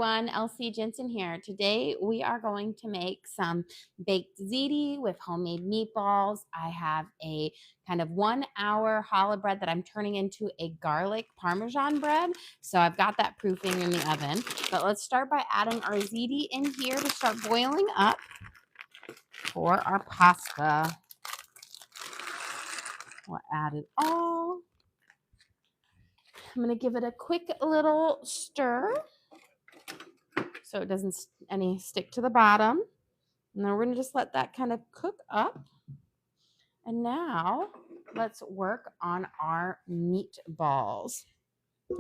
everyone, Elsie Jensen here. Today we are going to make some baked ziti with homemade meatballs. I have a kind of 1 hour challah bread that I'm turning into a garlic Parmesan bread. So I've got that proofing in the oven. But let's start by adding our ziti in here to start boiling up for our pasta. We'll add it all. I'm going to give it a quick little stir so it doesn't any stick to the bottom. And then we're going to just let that kind of cook up. And now let's work on our meatballs.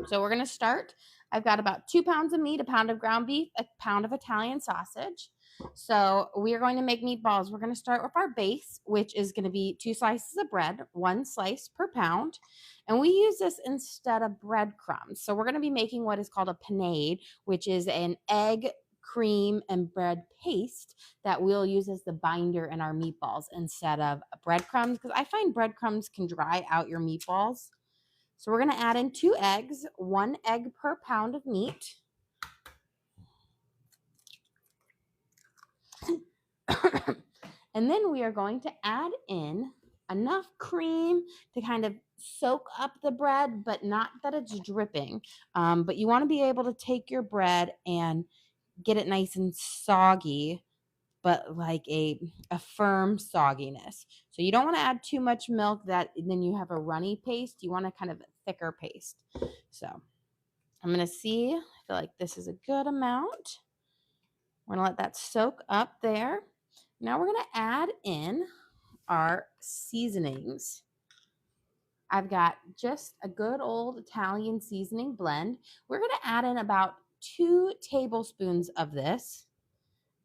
So we're going to start. I've got about 2 pounds of meat, a pound of ground beef, a pound of Italian sausage. So we are going to make meatballs. We're going to start with our base, which is going to be 2 slices of bread, 1 slice per pound. And we use this instead of breadcrumbs. So we're going to be making what is called a panade, which is an egg, cream, and bread paste that we'll use as the binder in our meatballs instead of breadcrumbs, because I find breadcrumbs can dry out your meatballs. So we're going to add in 2 eggs, 1 egg per pound of meat. And then we are going to add in enough cream to kind of soak up the bread, but not that it's dripping. But you want to be able to take your bread and get it nice and soggy, but like a firm sogginess. So you don't want to add too much milk that then you have a runny paste. You want a kind of thicker paste. So I'm going to see. I feel like this is a good amount. We're going to let that soak up there. Now we're going to add in our seasonings. I've got just a good old Italian seasoning blend. We're going to add in about 2 tablespoons of this.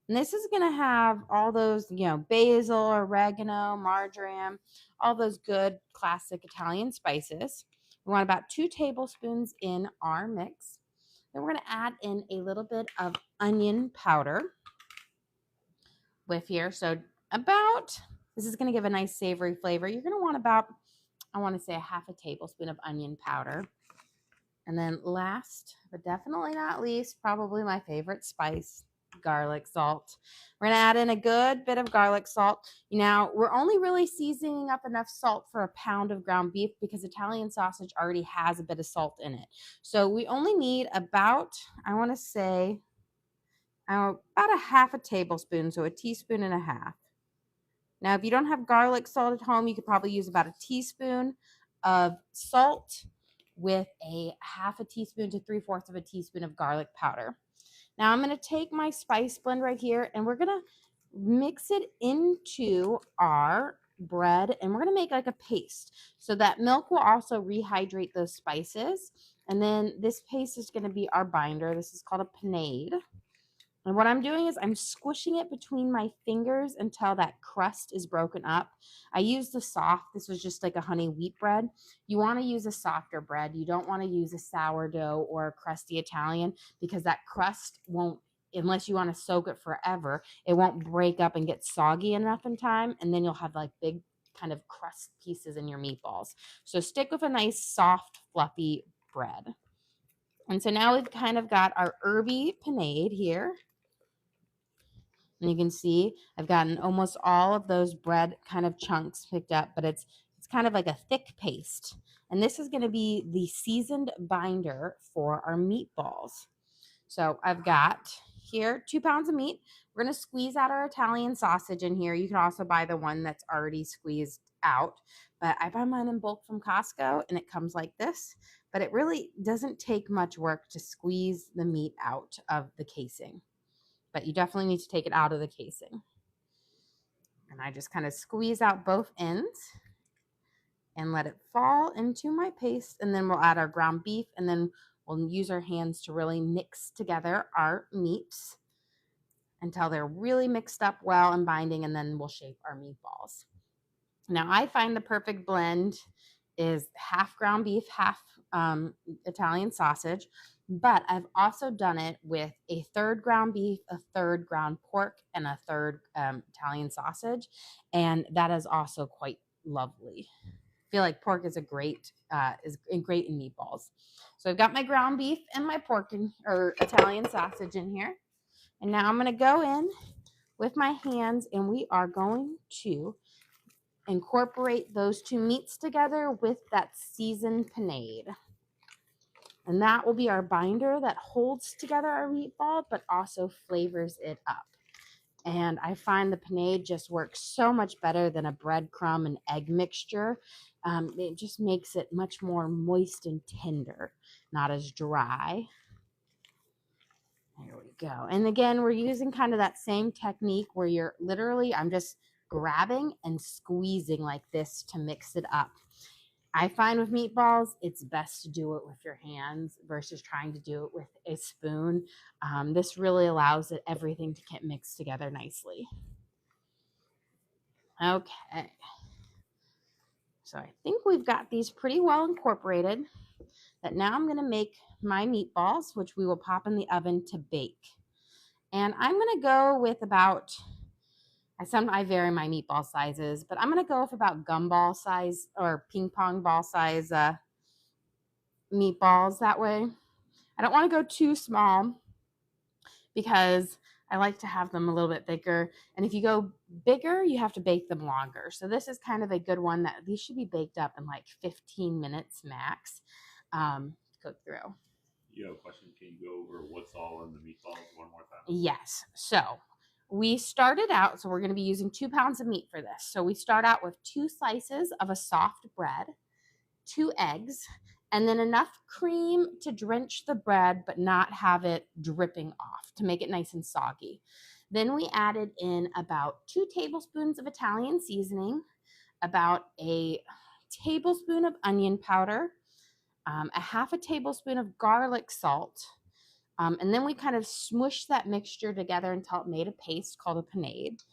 And this is going to have all those, basil, oregano, marjoram, all those good classic Italian spices. We want about 2 tablespoons in our mix. Then we're going to add in a little bit of onion powder with here. So this is going to give a nice savory flavor. You're going to want about, I want to say, a half a tablespoon of onion powder. And then last, but definitely not least, probably my favorite spice, garlic salt. We're going to add in a good bit of garlic salt. Now, we're only really seasoning up enough salt for a pound of ground beef because Italian sausage already has a bit of salt in it. So we only need about, I want to say, about a half a tablespoon, so a teaspoon and a half. Now, if you don't have garlic salt at home, you could probably use about a teaspoon of salt with a half a teaspoon to 3/4 of a teaspoon of garlic powder. Now I'm going to take my spice blend right here and we're going to mix it into our bread and we're going to make like a paste. So that milk will also rehydrate those spices. And then this paste is going to be our binder. This is called a panade. And what I'm doing is I'm squishing it between my fingers until that crust is broken up. I use the soft. This was just like a honey wheat bread. You want to use a softer bread. You don't want to use a sourdough or a crusty Italian because that crust won't, unless you want to soak it forever, it won't break up and get soggy enough in time. And then you'll have like big kind of crust pieces in your meatballs. So stick with a nice soft, fluffy bread. And so now we've kind of got our herby panade here. And you can see I've gotten almost all of those bread kind of chunks picked up, but it's kind of like a thick paste. And this is going to be the seasoned binder for our meatballs. So I've got here 2 pounds of meat. We're going to squeeze out our Italian sausage in here. You can also buy the one that's already squeezed out, but I buy mine in bulk from Costco and it comes like this. But it really doesn't take much work to squeeze the meat out of the casing. But you definitely need to take it out of the casing. And I just kind of squeeze out both ends and let it fall into my paste. And then we'll add our ground beef and then we'll use our hands to really mix together our meats until they're really mixed up well and binding, and then we'll shape our meatballs. Now, I find the perfect blend is half ground beef, half Italian sausage. But I've also done it with a third ground beef, a third ground pork, and a third Italian sausage. And that is also quite lovely. I feel like pork is great in meatballs. So I've got my ground beef and my pork or Italian sausage in here. And now I'm going to go in with my hands and we are going to incorporate those two meats together with that seasoned panade. And that will be our binder that holds together our meatball, but also flavors it up. And I find the panade just works so much better than a breadcrumb and egg mixture. It just makes it much more moist and tender, not as dry. There we go. And again, we're using kind of that same technique where you're literally, I'm just grabbing and squeezing like this to mix it up. I find with meatballs, it's best to do it with your hands versus trying to do it with a spoon. This really allows everything to get mixed together nicely. Okay. So I think we've got these pretty well incorporated. That now I'm going to make my meatballs, which we will pop in the oven to bake. And I'm going to go with about, I vary my meatball sizes, but I'm going to go with about gumball size or ping pong ball size meatballs that way. I don't want to go too small because I like to have them a little bit bigger. And if you go bigger, you have to bake them longer. So this is kind of a good one that these should be baked up in like 15 minutes max to cook through. You have a question? Can you go over what's all in the meatballs one more time? Yes. So we started out, so we're going to be using 2 pounds of meat for this. So we start out with 2 slices of a soft bread, 2 eggs, and then enough cream to drench the bread but not have it dripping off to make it nice and soggy. Then we added in about 2 tablespoons of Italian seasoning, about a tablespoon of onion powder, a half a tablespoon of garlic salt, and then we kind of smushed that mixture together until it made a paste called a panade.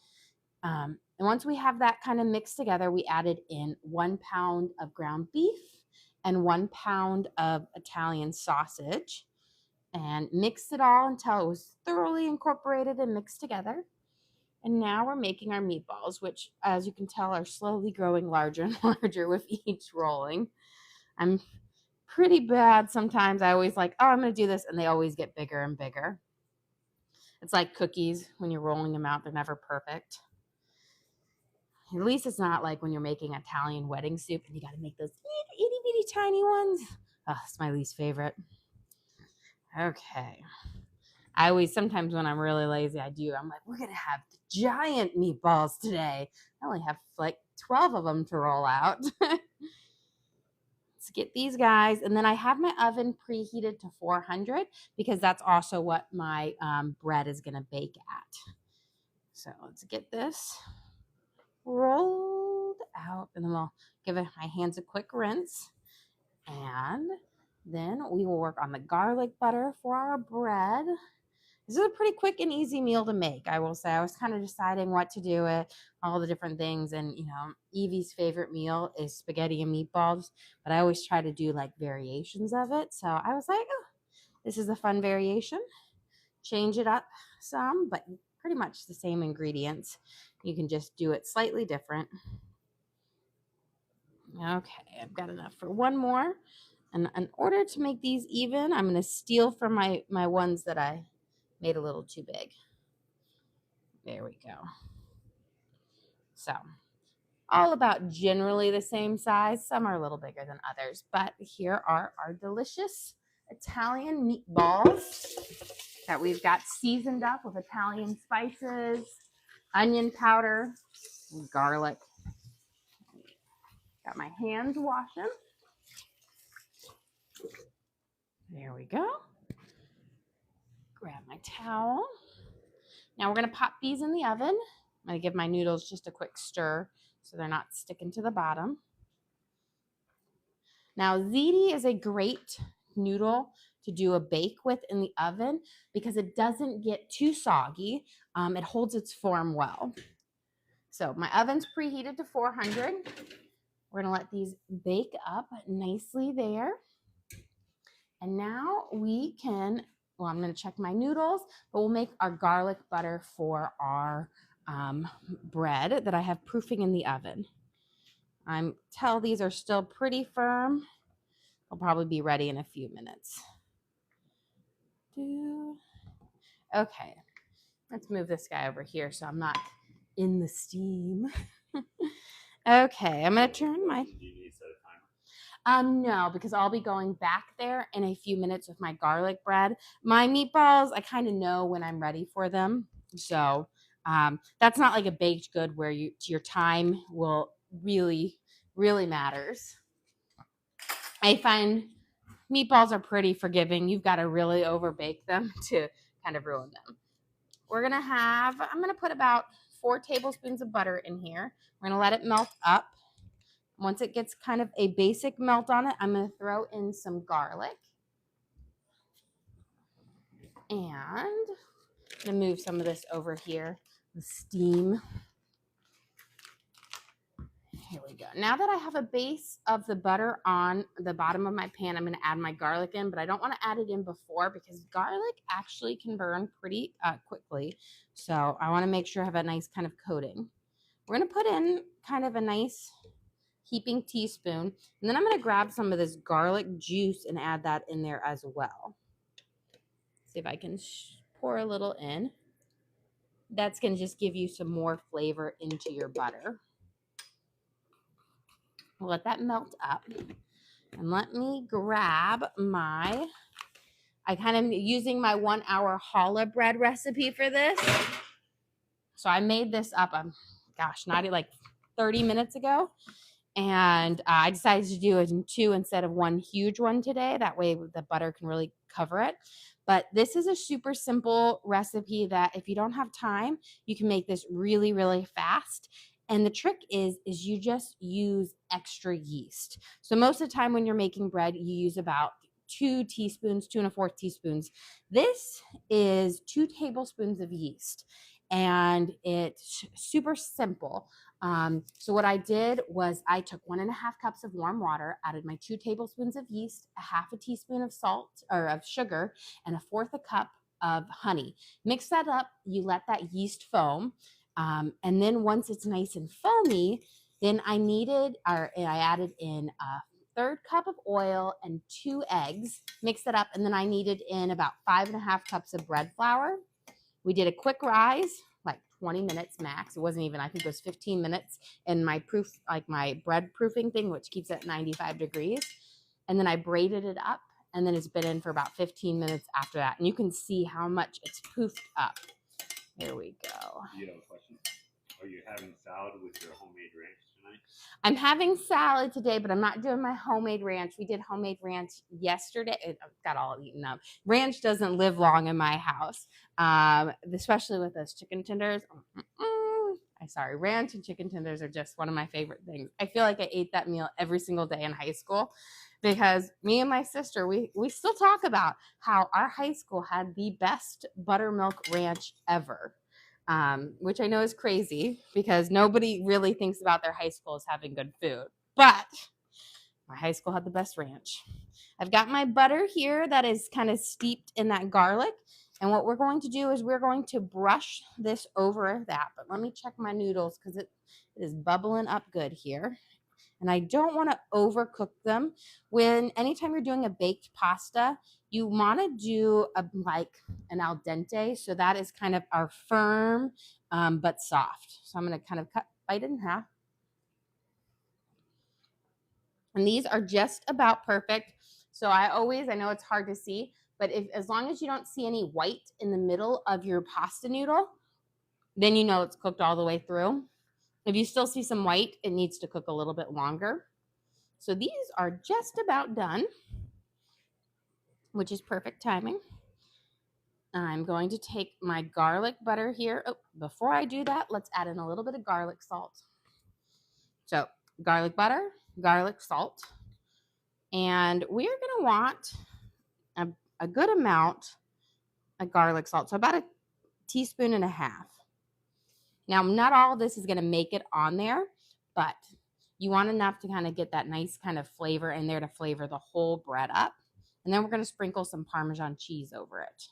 And once we have that kind of mixed together, we added in 1 pound of ground beef and 1 pound of Italian sausage and mixed it all until it was thoroughly incorporated and mixed together. And now we're making our meatballs, which, as you can tell, are slowly growing larger and larger with each rolling. I'm pretty bad sometimes. I always like, oh, I'm going to do this, and they always get bigger and bigger. It's like cookies. When you're rolling them out, they're never perfect. At least it's not like when you're making Italian wedding soup and you got to make those itty bitty tiny ones. Oh, it's my least favorite. Okay. I always, sometimes when I'm really lazy, I'm like, we're going to have giant meatballs today. I only have like 12 of them to roll out. Let's get these guys. And then I have my oven preheated to 400 because that's also what my bread is going to bake at. So let's get this rolled out, and then we'll give my hands a quick rinse. And then we will work on the garlic butter for our bread. This is a pretty quick and easy meal to make, I will say. I was kind of deciding what to do with all the different things. And, Evie's favorite meal is spaghetti and meatballs, but I always try to do like variations of it. So I was like, oh, this is a fun variation. Change it up some, but pretty much the same ingredients. You can just do it slightly different. Okay, I've got enough for one more. And in order to make these even, I'm going to steal from my ones that I made a little too big. There we go. So, all about generally the same size. Some are a little bigger than others, but here are our delicious Italian meatballs that we've got seasoned up with Italian spices, onion powder, and garlic. Got my hands washing. There we go. Grab my towel. Now we're going to pop these in the oven. I'm going to give my noodles just a quick stir so they're not sticking to the bottom. Now, ziti is a great noodle to do a bake with in the oven because it doesn't get too soggy. It holds its form well. So my oven's preheated to 400. We're going to let these bake up nicely there. And now we can, well, I'm going to check my noodles, but we'll make our garlic butter for our bread that I have proofing in the oven. Tell these are still pretty firm. It'll probably be ready in a few minutes. Okay, let's move this guy over here so I'm not in the steam. Okay, I'm gonna turn my. Do you need to set a timer? No, because I'll be going back there in a few minutes with my garlic bread. My meatballs, I kind of know when I'm ready for them. So that's not like a baked good where your time will really, really matters. I find meatballs are pretty forgiving. You've got to really overbake them to kind of ruin them. I'm going to put about 4 tablespoons of butter in here. We're going to let it melt up. Once it gets kind of a basic melt on it, I'm going to throw in some garlic. And I'm going to move some of this over here, the steam. Here we go. Now that I have a base of the butter on the bottom of my pan, I'm going to add my garlic in, but I don't want to add it in before because garlic actually can burn pretty quickly. So I want to make sure I have a nice kind of coating. We're going to put in kind of a nice heaping teaspoon, and then I'm going to grab some of this garlic juice and add that in there as well. See if I can pour a little in. That's going to just give you some more flavor into your butter. We'll let that melt up. And let me grab I kind of using my 1 hour challah bread recipe for this. So I made this up, not like 30 minutes ago. And I decided to do it in 2 instead of 1 huge one today. That way the butter can really cover it. But this is a super simple recipe that if you don't have time, you can make this really, really fast. And the trick is you just use extra yeast. So most of the time when you're making bread, you use about 2 teaspoons, 2 1/4 teaspoons. This is 2 tablespoons of yeast. And it's super simple. So what I did was I took 1 1/2 cups of warm water, added my 2 tablespoons of yeast, a 1/2 teaspoon of salt or of sugar, and 1/4 cup of honey. Mix that up. You let that yeast foam. And then once it's nice and foamy, then I added in a 1/3 cup of oil and 2 eggs, mix that up. And then I needed in about 5 1/2 cups of bread flour. We did a quick rise, like 20 minutes max. It wasn't even, I think it was 15 minutes in my my bread proofing thing, which keeps it at 95 degrees. And then I braided it up, and then it's been in for about 15 minutes after that. And you can see how much it's poofed up. There we go. You have a question? Are you having salad with your homemade ranch tonight? I'm having salad today, but I'm not doing my homemade ranch. We did homemade ranch yesterday. It got all eaten up. Ranch doesn't live long in my house, especially with those chicken tenders. I'm sorry, ranch and chicken tenders are just one of my favorite things. I feel like I ate that meal every single day in high school because me and my sister, we still talk about how our high school had the best buttermilk ranch ever. Which I know is crazy because nobody really thinks about their high school as having good food. But my high school had the best ranch. I've got my butter here that is kind of steeped in that garlic. And what we're going to do is we're going to brush this over that. But let me check my noodles because it is bubbling up good here. And I don't want to overcook them. Anytime you're doing a baked pasta, you want to do an al dente. So that is kind of our firm but soft. So I'm going to kind of bite it in half. And these are just about perfect. So I know it's hard to see, but as long as you don't see any white in the middle of your pasta noodle, then you know it's cooked all the way through. If you still see some white, it needs to cook a little bit longer. So these are just about done, which is perfect timing. I'm going to take my garlic butter here. Oh, before I do that, let's add in a little bit of garlic salt. So garlic butter, garlic salt, and we're going to want a good amount of garlic salt, so about 1.5 teaspoons. Now, not all of this is going to make it on there, but you want enough to kind of get that nice kind of flavor in there to flavor the whole bread up. And then we're going to sprinkle some Parmesan cheese over it.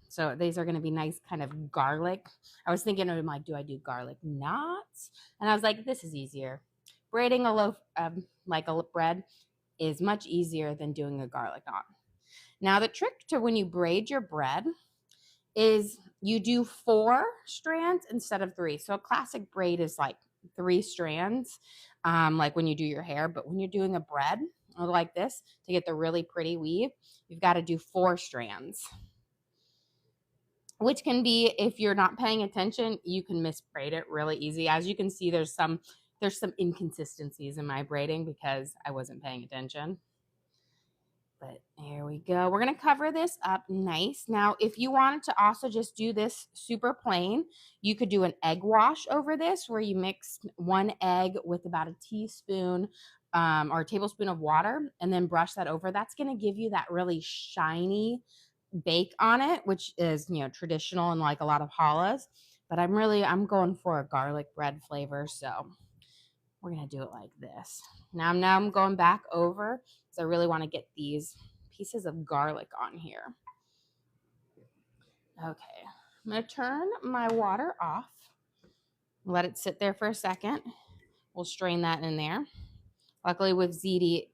So these are going to be nice kind of garlic. I was thinking, do I do garlic knots? And I was like, this is easier. Braiding a loaf, like a bread, is much easier than doing a garlic knot. Now, the trick to when you braid your bread is you do 4 strands instead of 3. So a classic braid is like 3 strands, like when you do your hair. But when you're doing a bread like this, to get the really pretty weave, you've got to do 4 strands, which can be, if you're not paying attention, you can misbraid it really easy. As you can see, there's some inconsistencies in my braiding because I wasn't paying attention. But there we go. We're going to cover this up nice. Now, if you wanted to also just do this super plain, you could do an egg wash over this, where you mix 1 egg with about a teaspoon or a tablespoon of water and then brush that over. That's going to give you that really shiny bake on it, which is, traditional in like a lot of challahs. But I'm going for a garlic bread flavor, so we're going to do it like this. Now I'm going back over because I really want to get these pieces of garlic on here. Okay, I'm going to turn my water off. Let it sit there for a second. We'll strain that in there. Luckily with ziti,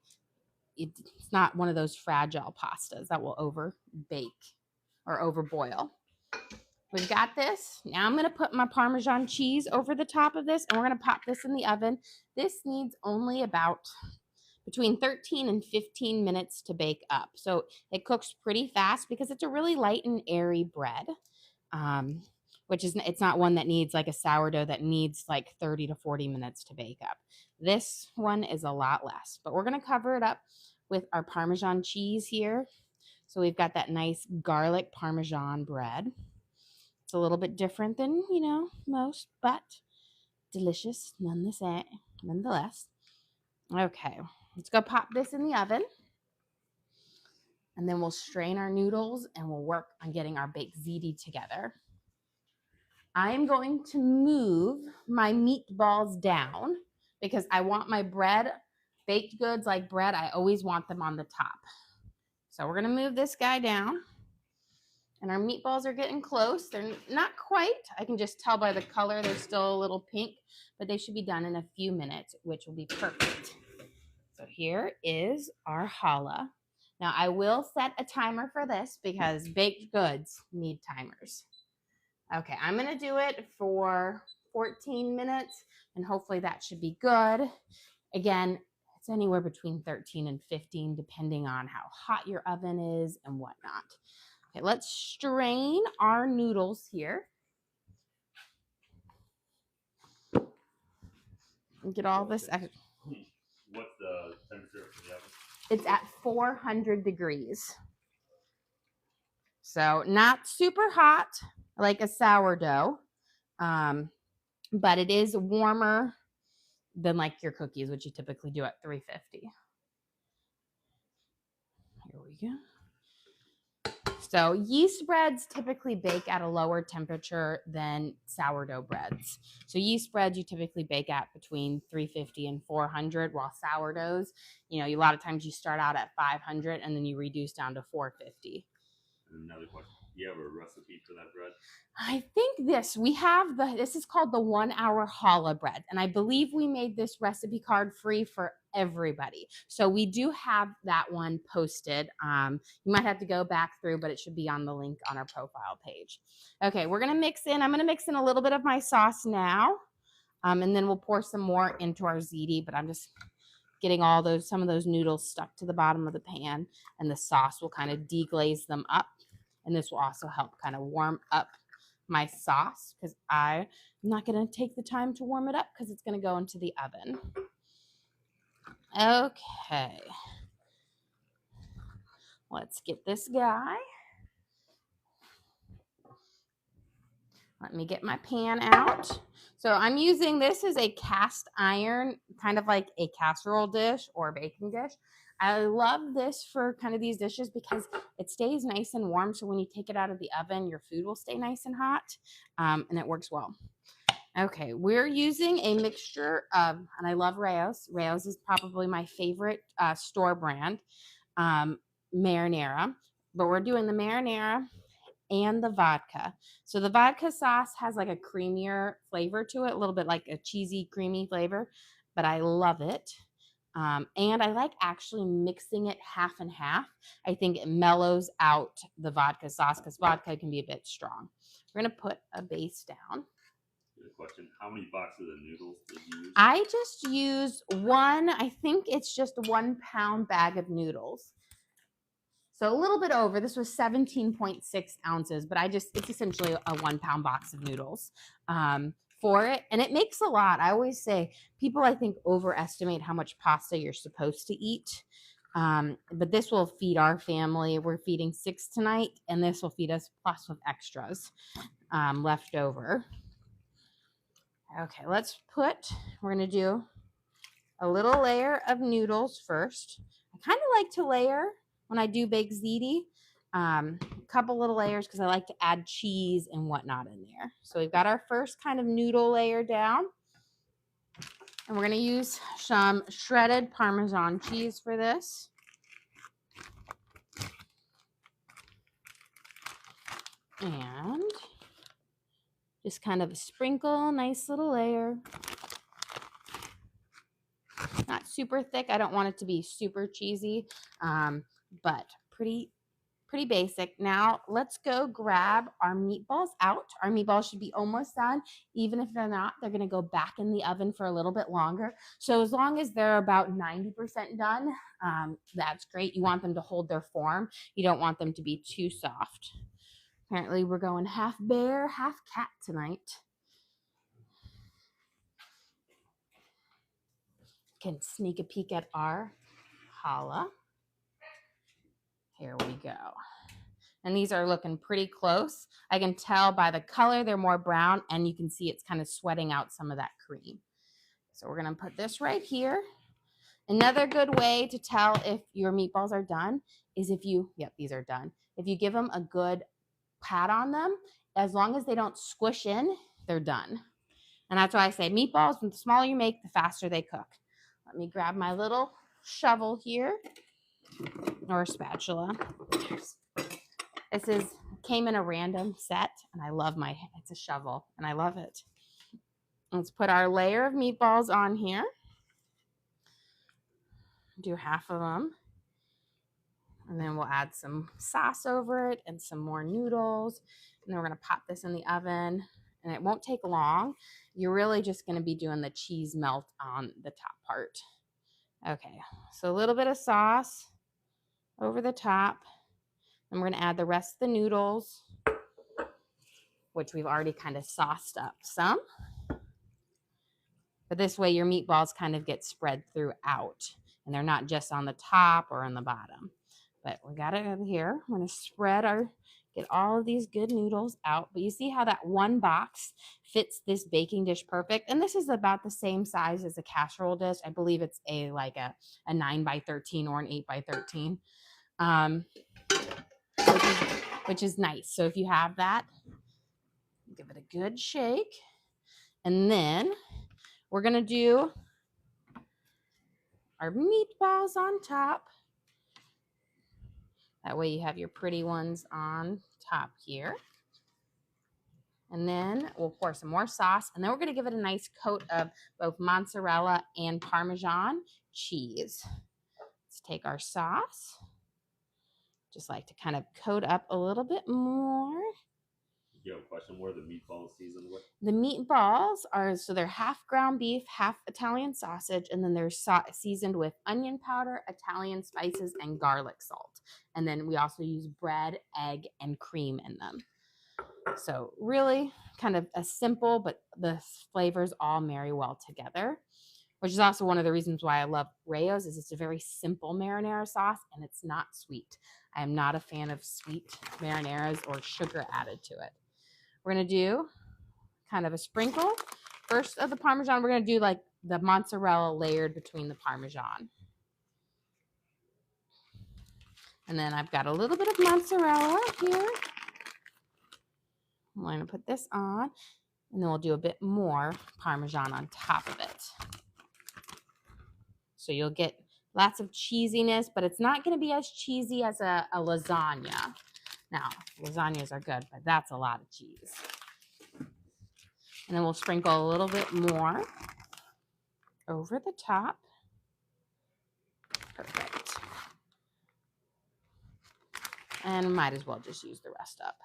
it's not one of those fragile pastas that will over bake or over boil. We've got this. Now I'm going to put my Parmesan cheese over the top of this, and we're going to pop this in the oven. This needs only about between 13 and 15 minutes to bake up. So it cooks pretty fast because it's a really light and airy bread, which is, it's not one that needs like a sourdough that needs like 30 to 40 minutes to bake up. This one is a lot less, but we're going to cover it up with our Parmesan cheese here. So we've got that nice garlic Parmesan bread. It's a little bit different than, most, but delicious nonetheless. Okay, let's go pop this in the oven. And then we'll strain our noodles and we'll work on getting our baked ziti together. I'm going to move my meatballs down because I want my bread, baked goods like bread, I always want them on the top. So we're going to move this guy down. And our meatballs are getting close. They're not quite. I can just tell by the color they're still a little pink, but they should be done in a few minutes, which will be perfect. So here is our challah. Now I will set a timer for this because baked goods need timers. Okay, I'm going to do it for 14 minutes, and hopefully that should be good. Again, it's anywhere between 13 and 15, depending on how hot your oven is and whatnot. Okay, let's strain our noodles here. And get all this. What's the temperature for the oven? It's at 400 degrees. So not super hot like a sourdough, but it is warmer than like your cookies, which you typically do at 350. Here we go. So yeast breads typically bake at a lower temperature than sourdough breads. So yeast breads you typically bake at between 350 and 400, while sourdoughs, a lot of times you start out at 500 and then you reduce down to 450. Another question. Do you have a recipe for that bread? I think this is called the 1 hour challah bread. And I believe we made this recipe card free for everybody. So we do have that one posted. You might have to go back through, but it should be on the link on our profile page. Okay, I'm going to mix in a little bit of my sauce now. And then we'll pour some more into our ziti, but I'm just getting some of those noodles stuck to the bottom of the pan, and the sauce will kind of deglaze them up. And this will also help kind of warm up my sauce because I'm not going to take the time to warm it up because it's going to go into the oven. Okay. Let's get this guy. Let me get my pan out. So I'm using this as a cast iron, kind of like a casserole dish or a baking dish. I love this for kind of these dishes because it stays nice and warm. So when you take it out of the oven, your food will stay nice and hot, and it works well. Okay, we're using a mixture of, and I love Rao's. Rao's is probably my favorite store brand, marinara. But we're doing the marinara and the vodka. So the vodka sauce has like a creamier flavor to it, a little bit like a cheesy, creamy flavor, but I love it. And I like actually mixing it half and half. I think it mellows out the vodka sauce because vodka can be a bit strong. We're going to put a base down. Good question. How many boxes of noodles did you use? I just use one, I think it's just a 1 pound bag of noodles. So a little bit over. This was 17.6 ounces, but it's essentially a 1 pound box of noodles for it. And it makes a lot. I always say people, I think, overestimate how much pasta you're supposed to eat. But this will feed our family. We're feeding 6 tonight, and this will feed us plus with extras left over. Okay, we're going to do a little layer of noodles first. I kind of like to layer when I do baked ziti, a couple little layers because I like to add cheese and whatnot in there. So we've got our first kind of noodle layer down. And we're going to use some shredded Parmesan cheese for this. And just kind of sprinkle, nice little layer. Not super thick. I don't want it to be super cheesy, but pretty basic. Now let's go grab our meatballs out. Our meatballs should be almost done. Even if they're not, they're going to go back in the oven for a little bit longer. So as long as they're about 90% done, that's great. You want them to hold their form. You don't want them to be too soft. Apparently we're going half bear, half cat tonight. Can sneak a peek at our challah. Here we go. And these are looking pretty close. I can tell by the color they're more brown, and you can see it's kind of sweating out some of that cream. So we're going to put this right here. Another good way to tell if your meatballs are done is these are done. If you give them a good pat on them, as long as they don't squish in, they're done. And that's why I say meatballs, the smaller you make, the faster they cook. Let me grab my little shovel here, or a spatula. This came in a random set, and I love it's a shovel, and I love it. Let's put our layer of meatballs on here. Do half of them. And then we'll add some sauce over it and some more noodles. And then we're going to pop this in the oven, and it won't take long. You're really just going to be doing the cheese melt on the top part. Okay, so a little bit of sauce over the top. And we're going to add the rest of the noodles, which we've already kind of sauced up some. But this way your meatballs kind of get spread throughout, and they're not just on the top or on the bottom. But we got it over here. We're going to get all of these good noodles out. But you see how that one box fits this baking dish perfect? And this is about the same size as a casserole dish. I believe it's a 9 by 13 or an 8 by 13. Which is nice. So if you have that, give it a good shake. And then we're going to do our meatballs on top. That way you have your pretty ones on top here. And then we'll pour some more sauce. And then we're going to give it a nice coat of both mozzarella and Parmesan cheese. Let's take our sauce. Just like to kind of coat up a little bit more. You have a question? What are the meatballs seasoned with? The meatballs they're half ground beef, half Italian sausage, and then they're seasoned with onion powder, Italian spices, and garlic salt. And then we also use bread, egg, and cream in them. So really kind of a simple, but the flavors all marry well together, which is also one of the reasons why I love Rayo's is it's a very simple marinara sauce, and it's not sweet. I am not a fan of sweet marinaras or sugar added to it. We're going to do kind of a sprinkle. First of the Parmesan, we're going to do like the mozzarella layered between the Parmesan. And then I've got a little bit of mozzarella here. I'm going to put this on, and then we'll do a bit more Parmesan on top of it. So you'll get lots of cheesiness, but it's not going to be as cheesy as a lasagna. Now, lasagnas are good, but that's a lot of cheese. And then we'll sprinkle a little bit more over the top. Perfect. And might as well just use the rest up.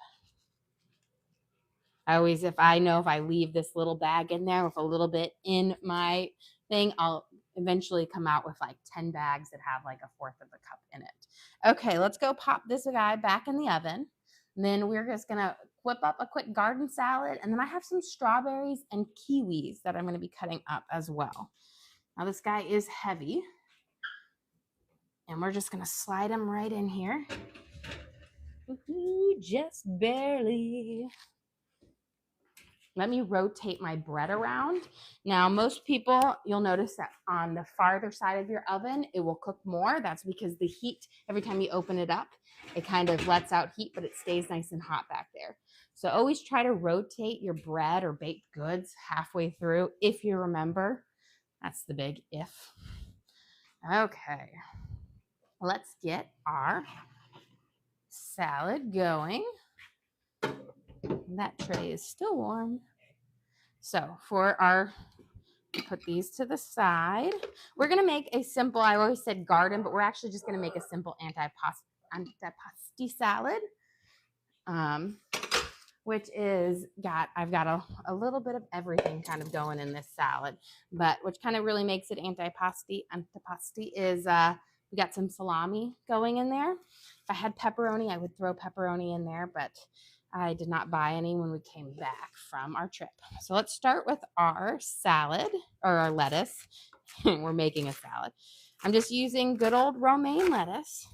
I always, if I leave this little bag in there with a little bit in my thing, I'll eventually come out with like 10 bags that have like a fourth of a cup in it. Okay, let's go pop this guy back in the oven. And then we're just gonna whip up a quick garden salad. And then I have some strawberries and kiwis that I'm gonna be cutting up as well. Now this guy is heavy. And we're just gonna slide him right in here. Ooh, just barely. Let me rotate my bread around. Now, most people, you'll notice that on the farther side of your oven, it will cook more. That's because the heat, every time you open it up, it kind of lets out heat, but it stays nice and hot back there. So always try to rotate your bread or baked goods halfway through, if you remember. That's the big if. Okay, let's get our salad going. That tray is still warm. So put these to the side. We're gonna make a simple, I always said garden, but we're actually just gonna make a simple antipasti salad, which is I've got a little bit of everything kind of going in this salad, but which kind of really makes it antipasti is we got some salami going in there. If I had pepperoni, I would throw pepperoni in there, but I did not buy any when we came back from our trip. So let's start with our salad, or our lettuce. We're making a salad. I'm just using good old romaine lettuce.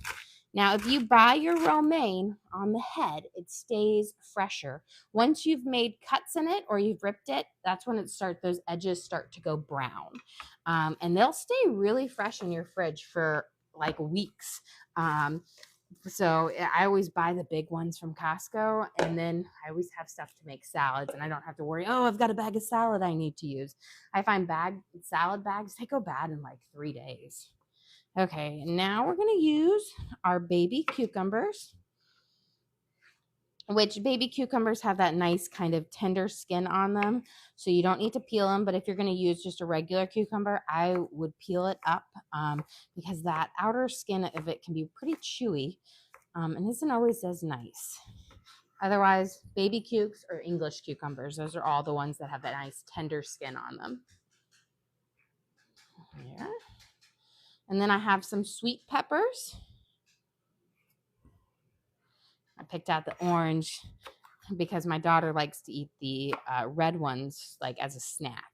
Now, if you buy your romaine on the head, it stays fresher. Once you've made cuts in it or you've ripped it, that's when those edges start to go brown. And they'll stay really fresh in your fridge for like weeks. So I always buy the big ones from Costco, and then I always have stuff to make salads, and I don't have to worry, oh, I've got a bag of salad I need to use. I find salad bags, they go bad in like 3 days. Okay, now we're going to use our baby cucumbers, which baby cucumbers have that nice kind of tender skin on them, so you don't need to peel them. But if you're going to use just a regular cucumber, I would peel it up because that outer skin of it can be pretty chewy, and isn't always as nice. Otherwise, baby cukes or English cucumbers, those are all the ones that have that nice tender skin on them. Here. And then I have some sweet peppers. I picked out the orange because my daughter likes to eat the red ones like as a snack.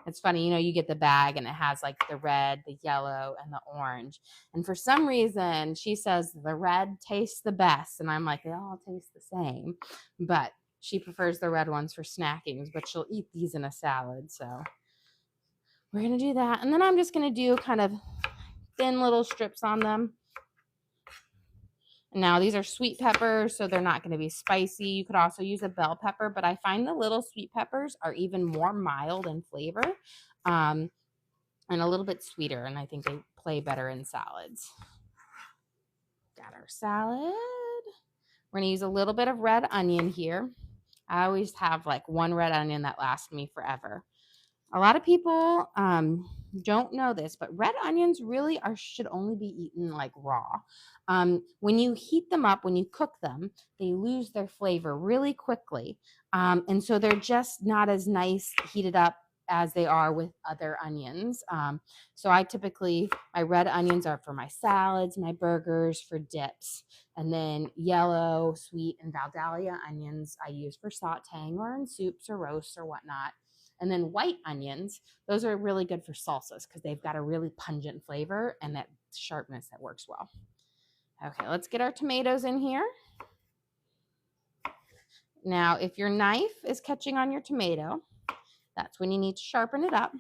It's funny, you get the bag and it has like the red, the yellow, and the orange. And for some reason, she says the red tastes the best. And I'm like, they all taste the same. But she prefers the red ones for snacking, but she'll eat these in a salad. So we're going to do that. And then I'm just going to do kind of thin little strips on them. Now, these are sweet peppers, so they're not going to be spicy. You could also use a bell pepper, but I find the little sweet peppers are even more mild in flavor and a little bit sweeter, and I think they play better in salads. Got our salad. We're going to use a little bit of red onion here. I always have like one red onion that lasts me forever. A lot of people don't know this, but red onions really should only be eaten like raw. When you heat them up, when you cook them, they lose their flavor really quickly. And so they're just not as nice heated up as they are with other onions. So my red onions are for my salads, my burgers, for dips. And then yellow, sweet, and Valdalia onions I use for sauteing or in soups or roasts or whatnot. And then white onions, those are really good for salsas because they've got a really pungent flavor and that sharpness that works well. Okay, let's get our tomatoes in here. Now, if your knife is catching on your tomato, that's when you need to sharpen it up.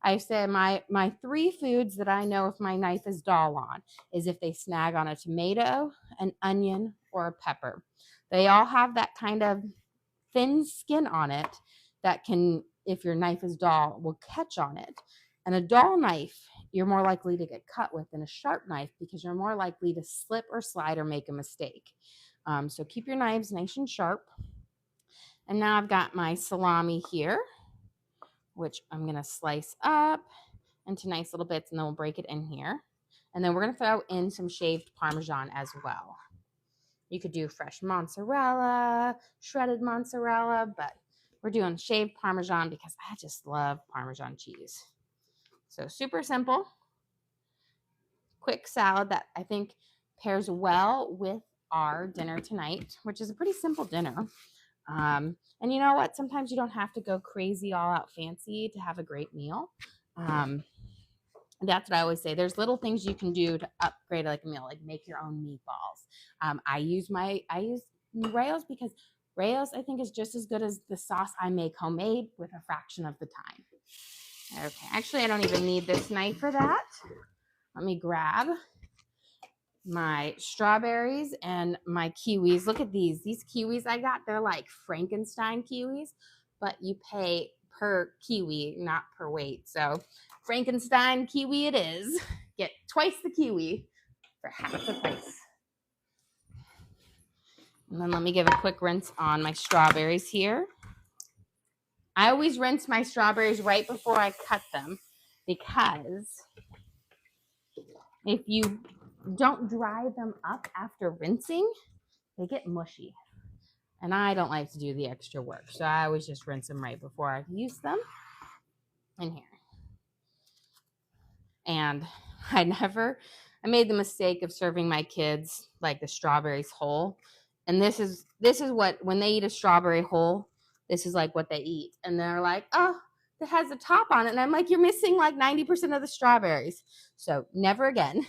I say my 3 foods that I know if my knife is dull on is if they snag on a tomato, an onion, or a pepper. They all have that kind of thin skin on it that can, if your knife is dull, will catch on it. And a dull knife, you're more likely to get cut with than a sharp knife because you're more likely to slip or slide or make a mistake. So keep your knives nice and sharp. And now I've got my salami here, which I'm going to slice up into nice little bits, and then we'll break it in here. And then we're going to throw in some shaved Parmesan as well. You could do fresh mozzarella, shredded mozzarella, but we're doing shaved Parmesan because I just love Parmesan cheese. So super simple, quick salad that I think pairs well with our dinner tonight, which is a pretty simple dinner. And you know what? Sometimes you don't have to go crazy, all out fancy to have a great meal. That's what I always say. There's little things you can do to upgrade like a meal, like make your own meatballs. I use Rayo's because Rayo's I think is just as good as the sauce I make homemade with a fraction of the time. Okay, actually I don't even need this knife for that. Let me grab my strawberries and my kiwis. Look at these. These kiwis I got, they're like Frankenstein kiwis, but you pay per kiwi, not per weight. So Frankenstein kiwi it is. Get twice the kiwi for half the price. And then let me give a quick rinse on my strawberries here. I always rinse my strawberries right before I cut them because if you don't dry them up after rinsing, they get mushy. And I don't like to do the extra work. So I always just rinse them right before I use them in here. And I made the mistake of serving my kids like the strawberries whole. And this is what, when they eat a strawberry whole, this is like what they eat. And they're like, oh, it has a top on it. And I'm like, you're missing like 90% of the strawberries. So never again.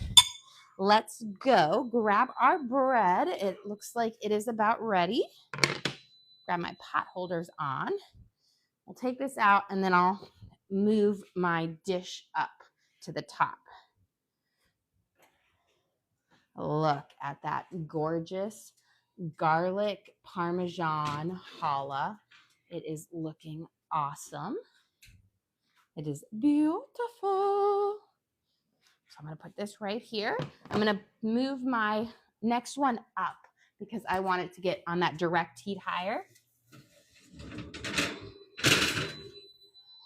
Let's go grab our bread. It looks like it is about ready. Grab my pot holders on. I'll take this out and then I'll move my dish up to the top. Look at that gorgeous garlic Parmesan challah. It is looking awesome. It is beautiful. So I'm going to put this right here. I'm going to move my next one up because I want it to get on that direct heat higher.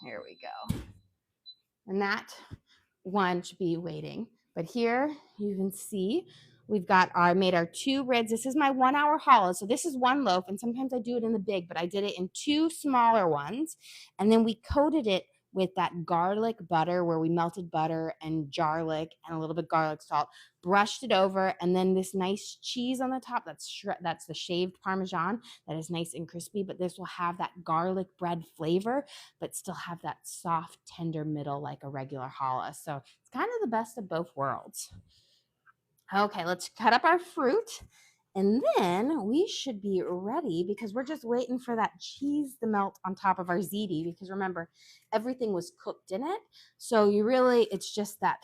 Here we go. And that one should be waiting. But here you can see we've got made our 2 ribs. This is my 1 hour challah. So this is 1 loaf. And sometimes I do it in the big, but I did it in 2 smaller ones. And then we coated it with that garlic butter where we melted butter and garlic and a little bit garlic salt, brushed it over, and then this nice cheese on the top. That's the shaved Parmesan that is nice and crispy, but this will have that garlic bread flavor, but still have that soft, tender middle like a regular challah. So it's kind of the best of both worlds. Okay, let's cut up our fruit. And then we should be ready because we're just waiting for that cheese to melt on top of our ziti. Because remember, everything was cooked in it. So it's just that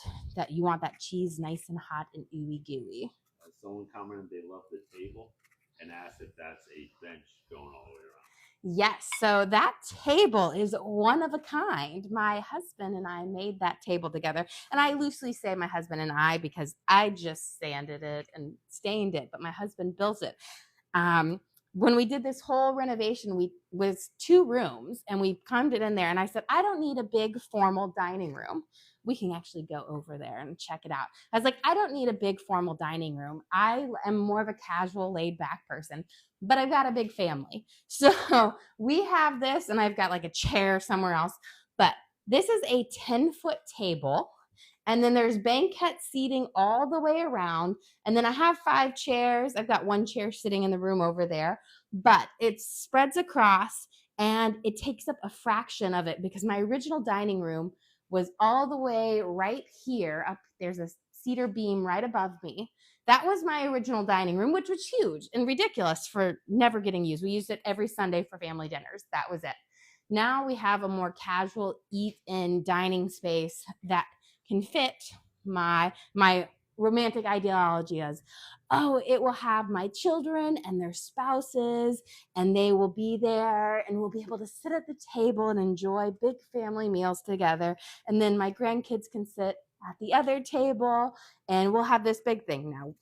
you want that cheese nice and hot and ooey gooey. Someone commented they love the table and asked if that's a bench going all the way around. Yes, so that table is one of a kind. My husband and I made that table together. And I loosely say my husband and I because I just sanded it and stained it, but my husband built it. When we did this whole renovation, was 2 rooms and we crammed it in there. And I said, I don't need a big formal dining room. We can actually go over there and check it out. I was like, I don't need a big formal dining room. I am more of a casual, laid back person, but I've got a big family. So we have this, and I've got like a chair somewhere else. But this is a 10-foot table. And then there's banquette seating all the way around. And then I have 5 chairs. I've got 1 chair sitting in the room over there. But it spreads across, and it takes up a fraction of it because my original dining room was all the way right here. Up there's a cedar beam right above me. That was my original dining room, which was huge and ridiculous for never getting used. We used it every Sunday for family dinners. That was it. Now we have a more casual eat-in dining space that can fit my romantic ideology as, oh, it will have my children and their spouses, and they will be there, and we'll be able to sit at the table and enjoy big family meals together. And then my grandkids can sit at the other table, and we'll have this big thing. Now,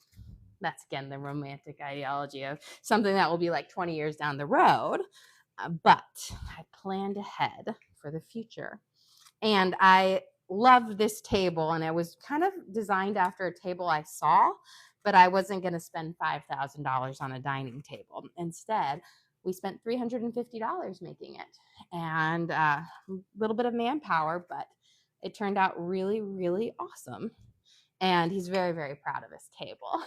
that's, again, the romantic ideology of something that will be like 20 years down the road. But I planned ahead for the future. And I loved this table, and it was kind of designed after a table I saw, but I wasn't going to spend $5,000 on a dining table. Instead, we spent $350 making it, and a little bit of manpower, but it turned out really, really awesome. And he's very, very proud of his table.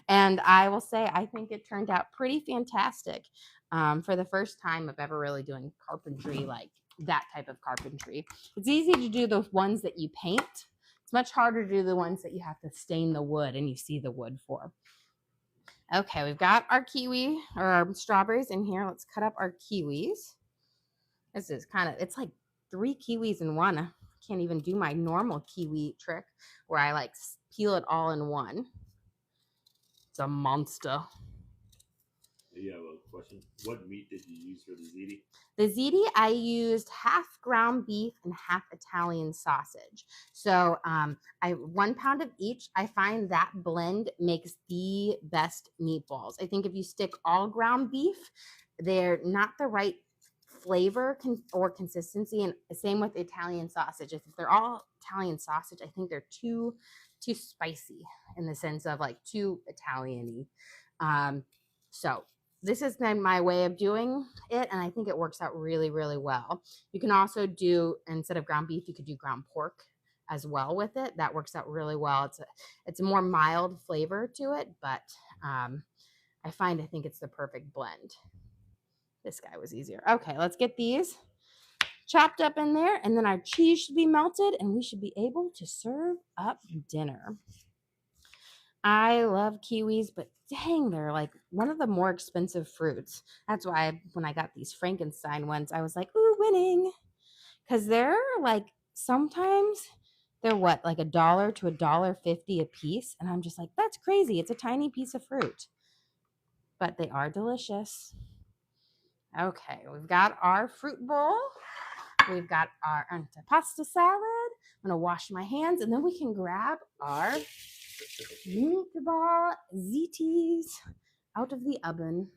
And I will say, I think it turned out pretty fantastic for the first time of ever really doing carpentry, like that type of carpentry. It's easy to do the ones that you paint. It's much harder to do the ones that you have to stain the wood and you see the wood for. Okay, we've got our kiwi or our strawberries in here. Let's cut up our kiwis. This is it's like 3 kiwis in one. I can't even do my normal kiwi trick where I like peel it all in one. It's a monster. You have a question. What meat did you use for the ziti? The ziti, I used half ground beef and half Italian sausage. So 1 pound of each. I find that blend makes the best meatballs. I think if you stick all ground beef, they're not the right flavor or consistency, and same with Italian sausage. If they're all Italian sausage, I think they're too spicy in the sense of like too Italian-y. So this is my way of doing it, and I think it works out really, really well. You can also do, instead of ground beef, you could do ground pork as well with it. That works out really well. It's a more mild flavor to it, but I think it's the perfect blend. This guy was easier. Okay, let's get these chopped up in there, and then our cheese should be melted, and we should be able to serve up dinner. I love kiwis, but dang, they're like one of the more expensive fruits. That's why when I got these Frankenstein ones, I was like, ooh, winning. Because they're like, sometimes they're what, like $1 to $1.50 a piece. And I'm just like, that's crazy. It's a tiny piece of fruit. But they are delicious. Okay, we've got our fruit bowl. We've got our antipasto salad. I'm going to wash my hands, and then we can grab our meatball zitis out of the oven.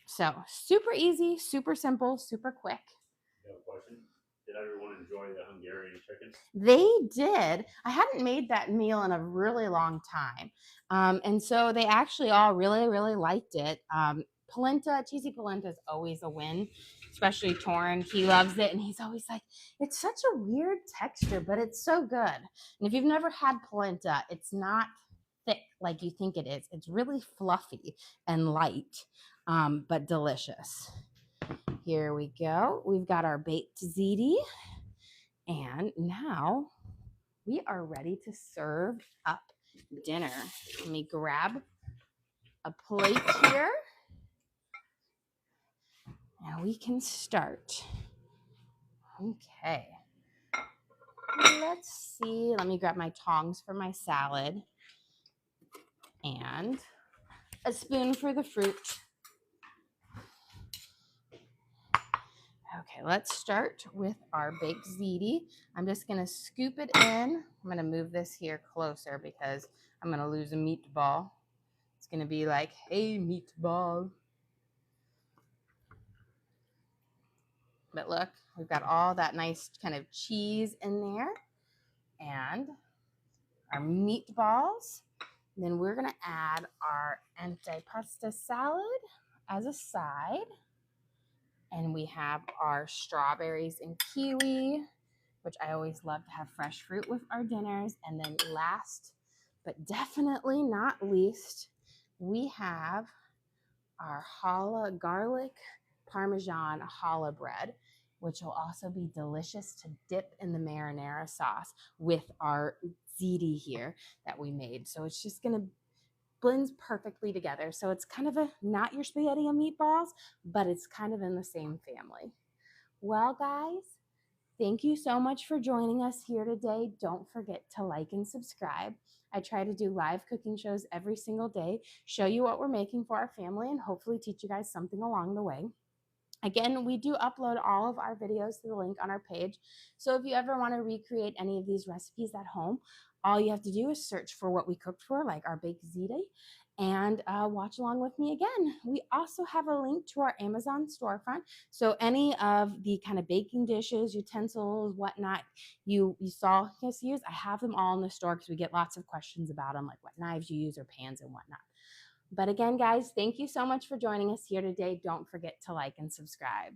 So super easy, super simple, super quick. You have a question? Did everyone enjoy the Hungarian chicken? They did. I hadn't made that meal in a really long time. And so they actually all really, really liked it. Polenta, cheesy polenta is always a win, especially Torrin. He loves it, and he's always like, it's such a weird texture, but it's so good. And if you've never had polenta, it's not thick like you think it is. It's really fluffy and light, but delicious. Here we go. We've got our baked ziti, and now we are ready to serve up dinner. Let me grab a plate here, and we can start. Okay. Let's see. Let me grab my tongs for my salad and a spoon for the fruit. Okay, let's start with our baked ziti. I'm just going to scoop it in. I'm going to move this here closer because I'm going to lose a meatball. It's going to be like, hey, meatball. But look, we've got all that nice kind of cheese in there and our meatballs. And then we're going to add our antipasto salad as a side. And we have our strawberries and kiwi, which I always love to have fresh fruit with our dinners. And then last, but definitely not least, we have our challah garlic Parmesan challah bread, which will also be delicious to dip in the marinara sauce with our ziti here that we made. So it's just going to blends perfectly together. So it's kind of not your spaghetti and meatballs, but it's kind of in the same family. Well, guys, thank you so much for joining us here today. Don't forget to like and subscribe. I try to do live cooking shows every single day, show you what we're making for our family, and hopefully teach you guys something along the way. Again, we do upload all of our videos to the link on our page. So if you ever want to recreate any of these recipes at home, all you have to do is search for what we cooked for, like our baked ziti, and watch along with me again. We also have a link to our Amazon storefront. So any of the kind of baking dishes, utensils, whatnot you saw us use, I have them all in the store because we get lots of questions about them, like what knives you use or pans and whatnot. But again, guys, thank you so much for joining us here today. Don't forget to like and subscribe.